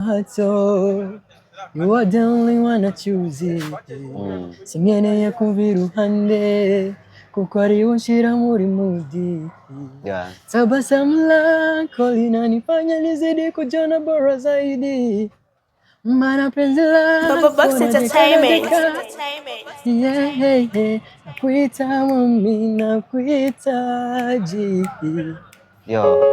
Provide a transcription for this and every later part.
So you are the only one I choose. Singene kuviruhande kukwari unshira muri mudi. Tabasamu lako linanifanya nizidi kujiona bora zaidi. Mana penzi lako BoBoBox Entertainment. Yeah, nakuita mami, nakuhitaji. Yo.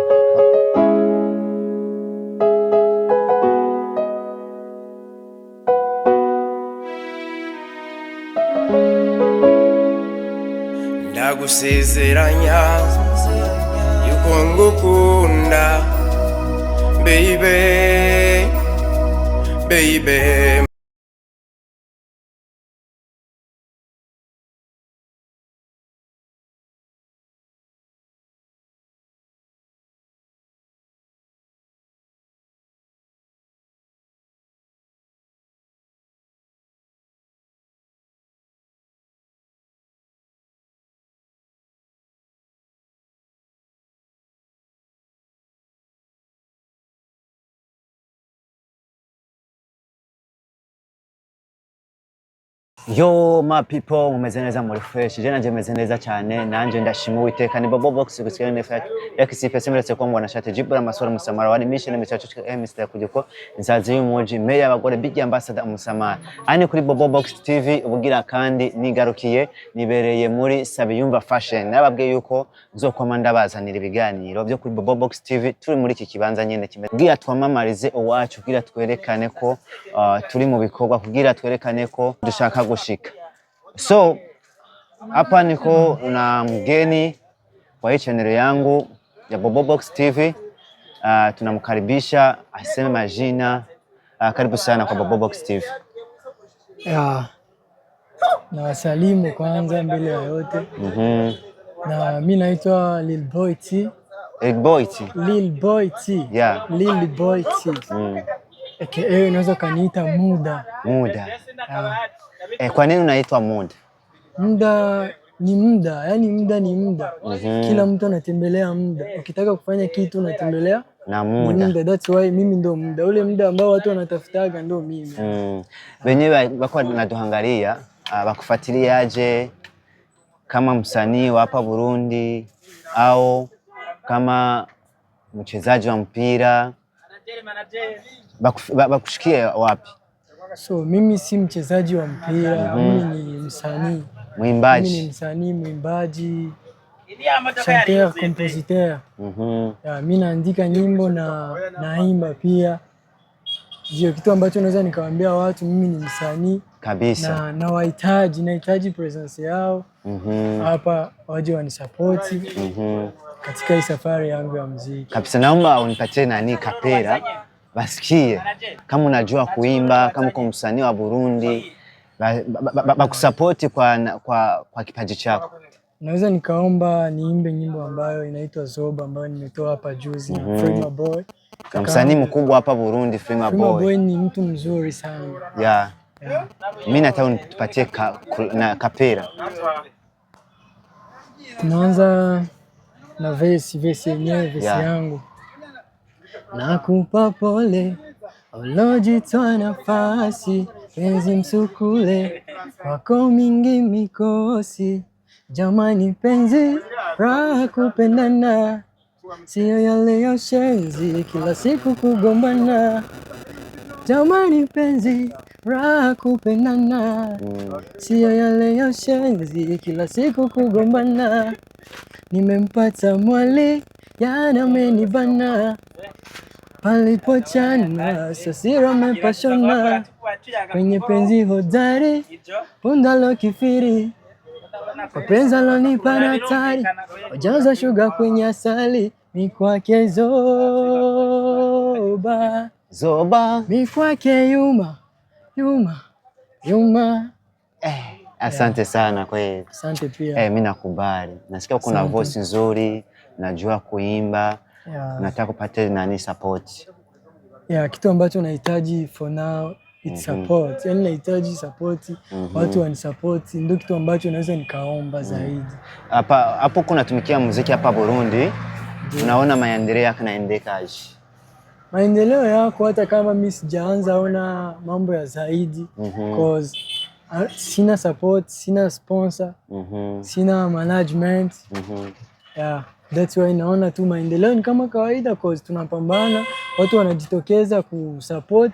Ndagusezeranya yuko ngukunda baby baby. Yo my people, mumeze neza muri fresh. Je nanje meze neza cyane, nanje ndashima Uwiteka. Ni BoBoBox gusikia nefat yakisifa semeretse ko mbona shate jibura masora musamara wani mission michacho Mr. Kujiko nzaze y'umuji meya y'abagore big ambassador musamara. Ani kuri BoBoBox TV ubugira kandi nigarukiye nibereye muri Sabiyumva Fashion. Nababwiye yuko nzokoma ndabazanira ibiganiro byo kuri BoBoBox TV turi muri iki kibanza nyene kimeze. Kugira twamamarize uwacu, kugira twerekane ko turi mu bikorwa, kugira twerekane ko dushaka gushika. So hapa niko na mgeni wa hii channel yangu ya BoBoBox TV. Tunamkaribisha aseme majina. Karibu sana kwa BoBoBox TV. Na wasalimu kwanza mbele ya yote. Na mimi naitwa Lil Boy T. Lil Boy T. Lil Boy T. Yeah. Lil Boy T. Unaweza kaniita Muda. Muda. Kwa nini unaitwa Muda? Muda ni muda, yani muda ni muda. Kila mtu anatembelea muda. Ukitaka kufanya kitu unatembelea na muda. That's why mimi ndo muda. Ule muda ambao watu wanatafutaga ndo mimi. Wenyewe bako natuhangalia, bakufuatilia aje kama msanii wa hapa Burundi au kama mchezaji wa mpira, bakushikie wapi? So mimi si mchezaji wa mpira, mimi ni msanii. Muimbaji. Mimi ni msanii, muimbaji, chanteur, compositeur. Mimi naandika nyimbo na naimba pia. Ndio kitu ambacho naweza nikawaambia watu, mimi ni msanii kabisa. Na nahitaji presence yao hapa, waje wanisupport katika hii safari yangu ya muziki. Kabisa, naomba unipatie nani kapera basikie kama unajua kuimba, kama uko msanii wa Burundi, bakusupport kwa kipaji chako. Naweza nikaomba niimbe nyimbo ambayo inaitwa Zoba ambayo nimetoa hapa juzi na Freema Boy. Msanii mkubwa hapa Burundi, Freema Boy. Freema Boy ni mtu mzuri sana. Yeah. Mimi nataka unipatie na kapera. Tunaanza na verse yenyewe, verse yangu. Nakupa pole, ulojitoa nafasi, penzi msukule, wako mingi mikosi. Jamani penzi, raha kupendana, sio yale ya shenzi, kila siku kugombana. Jamani penzi, raha kupendana, sio yale ya shenzi, kila siku kugombana. Nimempata mwali, yana amenibana, palipochana sasira mepashona, kwenye penzi hodari, pundalo kifiri, kwa penzi alonipa hatari, wajaza shuga kwenye asali, mi kwake Zoba. Zoba. Mi kwake Yuma. Asante sana kweli. Asante pia. Mimi nakubali. Nasikia uko na voice nzuri, najua kuimba. Nataka kupata nani support. Kitu ambacho nahitaji for now it's support. Yaani nahitaji support, watu wanisupport, ndio kitu ambacho naweza nikaomba zaidi. Hapo kuna tumikia muziki hapa Burundi. Unaona maendeleo yanaendeka aje? Maendeleo yako hata kama mimi sijaanza ona mambo ya zaidi cause sina support, sina sponsor, sina management. Yeah, that's why naona tu maendeleo ni kama kawaida cause tunapambana, watu wanajitokeza kusupport,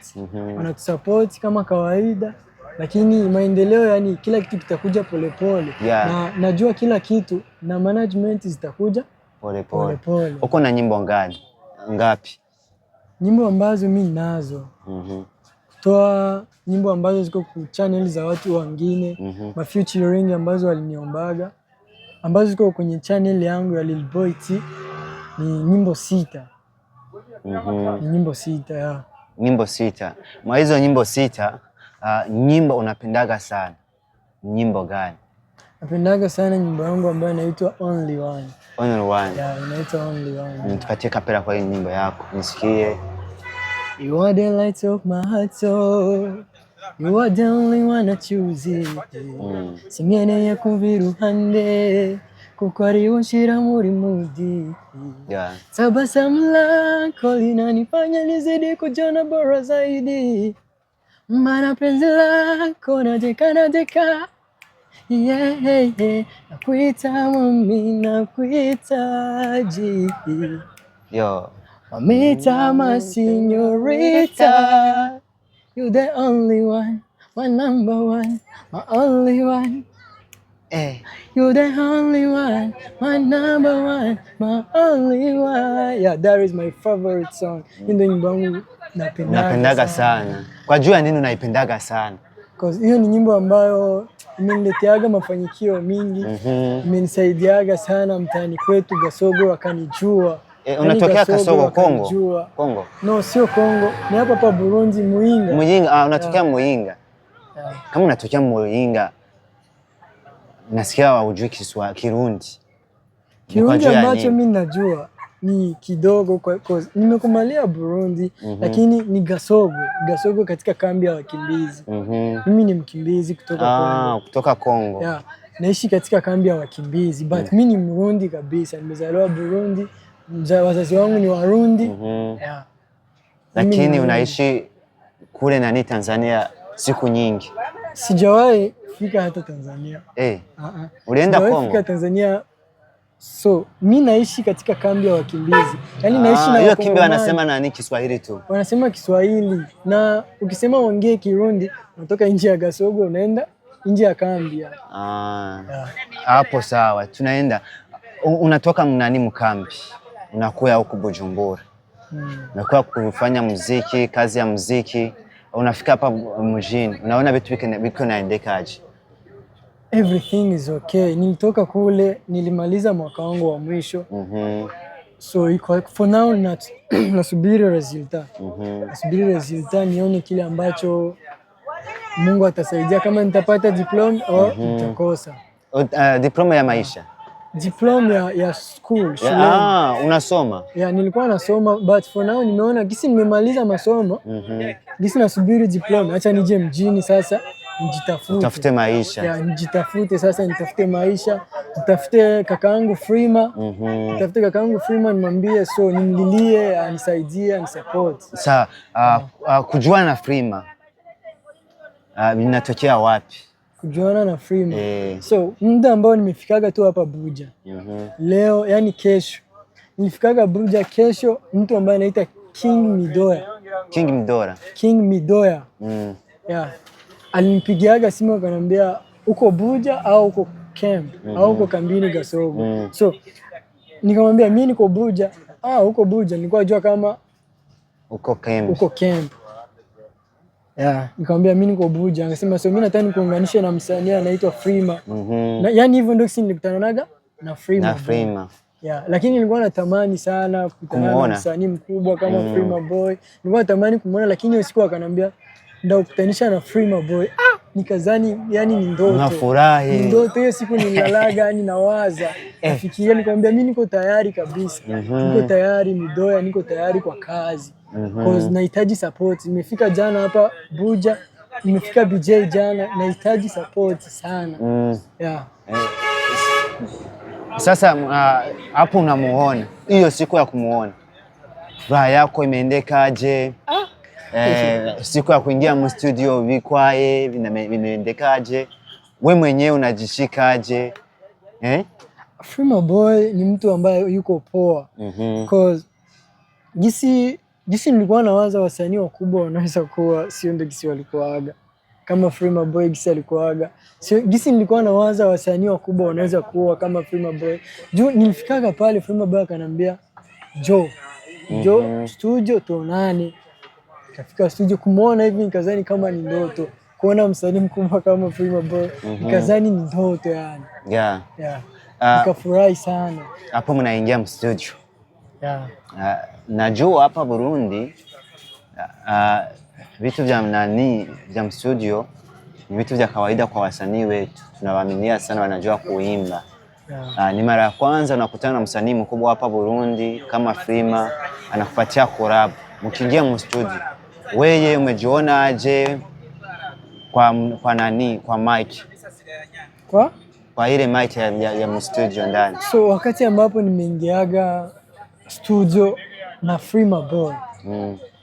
wanatusupport kama kawaida, lakini maendeleo yani kila kitu kitakuja polepole. Na najua kila kitu na management zitakuja polepole. Uko na nyimbo ngapi? Nyimbo ambazo mimi nazo kutoa nyimbo ambazo ziko ku channel za watu wengine, ma featuring ambazo waliniombaga, ambazo ziko kwenye channel yangu ya Lil Boy T ni nyimbo 6. Ni nyimbo 6 ya. Nyimbo 6. Mwa hizo nyimbo 6, nyimbo unapendaga sana nyimbo gani? Napendaga sana nyimbo yangu ambayo inaitwa Only One. Only One. Yeah, inaitwa Only One. Nitupatie kapela kwa hii nyimbo yako nisikie. You are the light of my heart, so you are the only one I choose. Singeneye kuviruhande kuko ari unshira muri mudi. Tabasamu lako linanifanya nizidi kujiona bora zaidi, maana penzi lako nadeka. Nakuita mami, nakuhitaji. Mamita, my señorita, you the only one, my number one, my only one. You the only one, my number one, my only one. Yeah, that is my favorite song. Ndio nyimbo yangu napendaga sana. Kwa jua nini unaipendaga sana? Because hiyo ni nyimbo ambayo imenileteaga mafanikio mingi, imenisaidiaga sana mtaani kwetu Gasogo wakanijua. Unatokea Kasogo, Kongo? Kongo? No, sio Kongo. Ni hapa Burundi, Muyinga. Muyinga, unatokea Muyinga. Kama unatokea Muyinga, nasikia hujui Kirundi. Kirundi ambacho mimi najua ni kidogo kwa nimekumalia Burundi, lakini ni Gasogo katika kambi ya wakimbizi. Mimi ni mkimbizi kutoka Kongo. Kutoka Kongo. Yeah, naishi katika kambi ya wakimbizi, but mimi ni Mrundi kabisa. Nimezaliwa Burundi. Wazazi wangu ni Warundi. Yeah. Lakini unaishi kule nani Tanzania siku nyingi? Sijawahi fika hata Tanzania. Ulienda Kongo? Fika Tanzania. So, mimi naishi katika kambi ya wakimbizi. Yaani naishi na hiyo kambi wanasema nani Kiswahili tu? Wanasema Kiswahili. Na ukisema uongee Kirundi, unatoka nje ya Gasogo unaenda nje ya kambi. Hapo sawa. Tunaenda. Unatoka nani mkambi? Unakuya huku Bujumbura. Unakuya kufanya muziki, kazi ya muziki. Unafika hapa mjini. Unaona vitu viko naendekaje? Everything is okay. Nilitoka kule, nilimaliza mwaka wangu wa mwisho. So for now nasubiri resulta. Nasubiri resulta nione kile ambacho Mungu atasaidia, kama nitapata diploma au nitakosa. Diploma ya maisha? Diploma ya school. Unasoma? Yeah, nilikuwa nasoma, but for now nimeona gisi nimemaliza masomo. Gisi nasubiri diploma, acha nije mjini sasa nijitafute. Utafute maisha. Yeah, nijitafute sasa, nitafute maisha, nitafute kakaangu Frima. Nitafute kakaangu Frima nimwambie, so nimlilie, anisaidie, anisupport. Sasa kujuana na Frima inatokea wapi? Kujuana na Frima. So muda ambao nimefikaga tu hapa Buja. Leo yani kesho. Nilifikaga Buja kesho, mtu ambaye anaitwa King Midoya. King Midoya. Yeah. Alinipigiaga simu akaniambia uko Buja au uko camp au uko kambini Gasogo. So nikamwambia mimi niko Buja. Uko Buja. Nilikuwa najua kama uko camp. Uko camp. Yeah, nikamwambia mimi niko Buja. Akasema so mimi nataka nikuunganishe na msanii anaitwa Frima. Na yani hivyo ndio nilikutanaga na Frima. Yeah, lakini nilikuwa natamani sana kukutana na msanii mkubwa kama Frima Boy. Nilikuwa natamani kumuona, lakini usiku akaniambia ndio kukutanisha na Frima Boy. Nikazani yani ni ndoto. Unafurahi. Ni ndoto. Hiyo siku nilalaga yani nawaza. Nafikiria, nikamwambia mimi niko tayari kabisa. Niko tayari Midoya, niko tayari kwa kazi. Cause nahitaji support. Nimefika jana hapa Buja, nimefika BJ jana, nahitaji support sana. Yeah. Sasa hapo unamuona hiyo siku ya kumuona furaha yako imeendekaje? Siku ya kuingia mu studio vikwae vinaendekaje? Wewe mwenyewe unajishikaje? Freema Boy ni mtu ambaye yuko poa. Cause gisi nilikuwa nawaza wasanii wakubwa wanaweza kuwa sio ndio gisi walikuaga. Kama Freema Boy gisi alikuaga. Sio gisi nilikuwa nawaza wasanii wakubwa wanaweza kuwa kama Freema Boy. Juu nilifikaga pale Freema Boy akanambia, "Jo, studio tuonane." Kafika studio kumuona hivi nikazani kama ni ndoto. Kuona msanii mkubwa kama Freema Boy nikazani ni ndoto yani. Yeah. Nikafurahi sana. Hapo mnaingia studio. Yeah. Najua hapa Burundi vitu vya studio ni vitu vya kawaida kwa wasanii wetu. Tunawaaminia sana wanajua kuimba. Yeah. Ni mara ya kwanza unakutana na msanii mkubwa hapa Burundi kama Freema anakupatia collab. Mkiingia mu studio, wewe umejiona aje kwa mic? Kwa ile mic ya studio ndani. So wakati ambapo nimeingiaga studio na Freema Boy,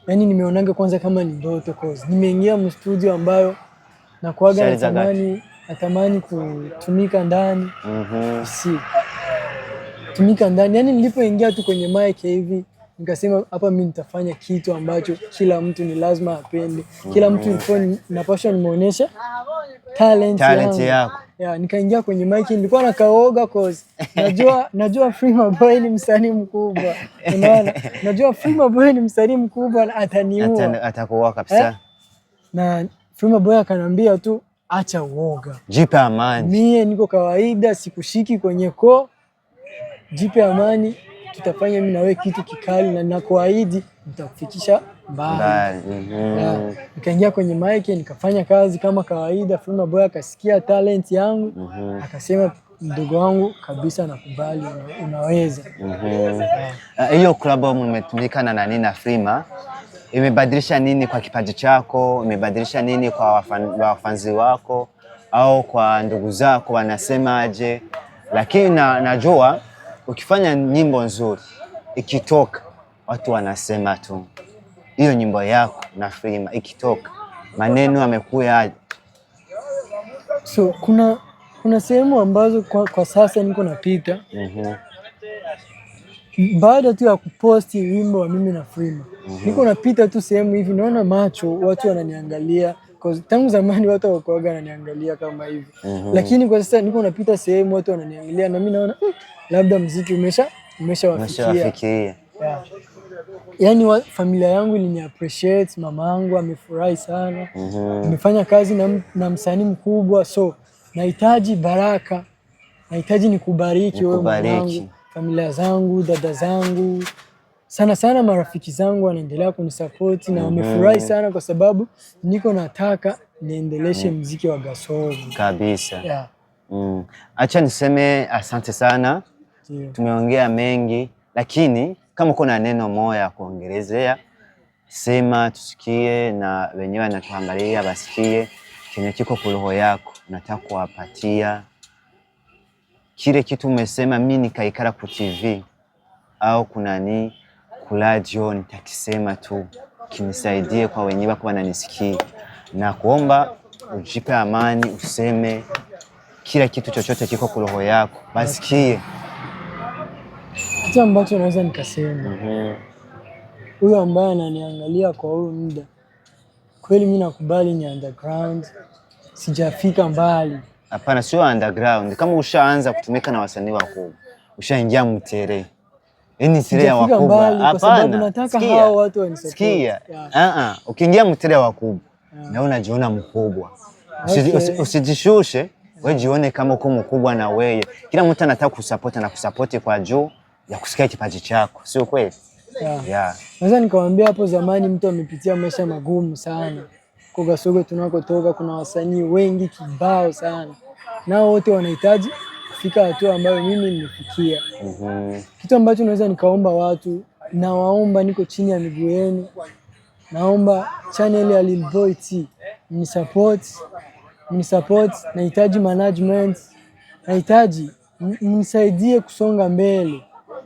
yani nimeonaga kwanza kama ni ndoto, cause nimeingia mu studio ambayo nakuaga natamani kutumika ndani. Tumika ndani, yani nilipoingia tu kwenye mic hivi nikasema hapa mimi nitafanya kitu ambacho kila mtu ni lazima apende. Kila mtu napaswa nimuonesha talent yako. Yeah, nikaingia kwenye mic nilikuwa nakaoga cause najua Freema Boy ni msanii mkubwa. Unaona? Najua Freema Boy ni msanii mkubwa ataniua. Atakuua kabisa. Na Freema Boy akanambia tu acha uoga. Jipe amani. Mie niko kawaida, sikushiki kwenye koo. Jipe amani, tutafanya mimi na wewe kitu kikali na nakuahidi nitakufikisha mbali. Nikaingia kwenye mic nikafanya kazi kama kawaida. Freema Boy akasikia talent yangu, akasema mdogo wangu kabisa nakubali, unaweza. Hiyo club mmetumika na nani na Freema? Imebadilisha nini kwa kipaji chako? Imebadilisha nini kwa wafanzi wako au kwa ndugu zako wanasemaje? Lakini najua ukifanya nyimbo nzuri ikitoka watu wanasema tu hiyo nyimbo yako na Freema ikitoka maneno yamekuja. So kuna sehemu ambazo kwa sasa niko napita. Baada tu ya kuposti wimbo wa mimi na Freema, niko napita tu sehemu hivi naona macho watu wananiangalia, cause tangu zamani watu hawakuaga wananiangalia kama hivi. Lakini kwa sasa niko napita sehemu watu wananiangalia na mimi naona labda muziki umeshawafikia. Yeah. Yani familia yangu ilini appreciate, mama yangu amefurahi sana. Nimefanya kazi na msanii mkubwa, so nahitaji baraka. Nahitaji nikubariki wewe mwanangu, familia zangu, dada zangu, sana marafiki zangu wanaendelea kunisupport na wamefurahi sana kwa sababu niko nataka niendeleshe muziki wa Gasogo. Kabisa. Yeah. Acha niseme asante sana. Yeah. Tumeongea mengi lakini kama kuna neno moja kuongelezea sema tusikie na wenyewe wanatuangalia basikie kenye kiko kwa roho yako. Nataka kuwapatia kile kitu umesema mimi nikaikara ku TV au kunani kuladio nitakisema tu kinisaidie kwa wenyewe kwa wananisikia. Na kuomba ujipe amani useme kila kitu chochote kiko kwa roho yako basikie. Kitu ambacho naweza nikasema. Huyo ambaye ananiangalia kwa huyu muda, kweli mimi nakubali ni underground. Sijafika mbali. Hapana, sio underground. Kama ushaanza kutumika na wasanii wakubwa, ushaingia mtere. Yaani tere ya wakubwa. Hapana, nataka hao watu wanisupport. Sikia. Ukiingia mtere wakubwa, na unajiona mkubwa. Usijishushe, wewe jione kama uko mkubwa na wewe. Kila mtu anataka kusupport na kusupport kwa juu ya kusikia kipaji chako, sio kweli? Yeah. Naweza nikamwambia hapo zamani mtu amepitia maisha magumu sana. Kwa Gasogo tunakotoka kuna wasanii wengi kibao sana. Nao wote wanahitaji kufika hatua ambayo mimi nimefikia. Kitu ambacho naweza nikaomba watu, nawaomba niko chini ya miguu yenu. Naomba channel ya Lil Boy T mnisupport, nahitaji management, nahitaji mnisaidie kusonga mbele.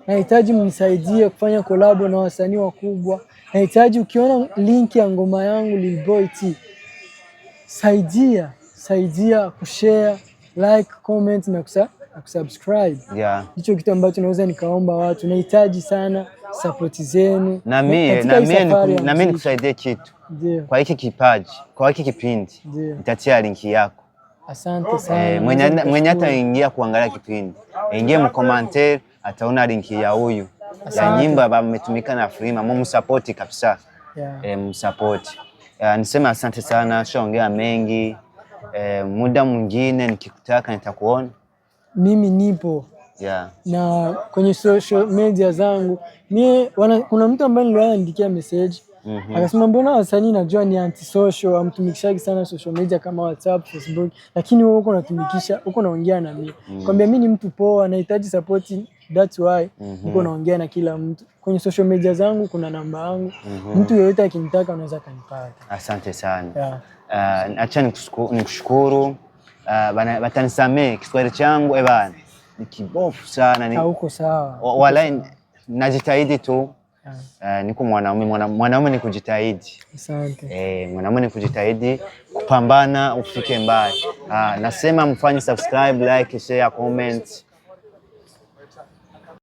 nahitaji mnisaidie kufanya collab na wasanii wakubwa. Nahitaji ukiona link ya ngoma yangu Lil Boy T, saidia kushare, like, comment na kusubscribe. Hicho kitu ambacho naweza nikaomba watu. Nahitaji sana support zenu. Na mimi nikusaidie kitu. Kwa hiki kipaji, kwa hiki kipindi, nitatia linki yako. Asante sana. Mwenye ataingia kuangalia kipindi, ingie mu commentaire ataona linki ya huyu. Ya nyimbo ambayo imetumika na Freema, mumsupport kabisa. Msupport. Nisema asante sana, shaongea mengi. Muda mwingine nikikutaka nitakuona. Mimi nipo. Na kwenye social media zangu, kuna mtu ambaye niliandikia message. Akasema mbona wasanii najua ni anti-social, hamtumikishagi sana social media kama WhatsApp, Facebook, lakini wewe uko unatumikisha, uko naongea na mimi. Kwambia mimi ni mtu poa, nahitaji support, that's why uko naongea na kila mtu. Kwenye social media zangu kuna namba yangu. Mtu yeyote akinitaka anaweza kanipata. Asante sana. Acha nikushukuru. Batanisamee Kiswahili changu bana. Ni kibofu sana. Hauko sawa. Wala najitahidi tu. Niko mwanaume ni kujitahidi. Asante. Mwanaume ni kujitahidi kupambana ufike mbali. Nasema mfanye subscribe, like, share, comment.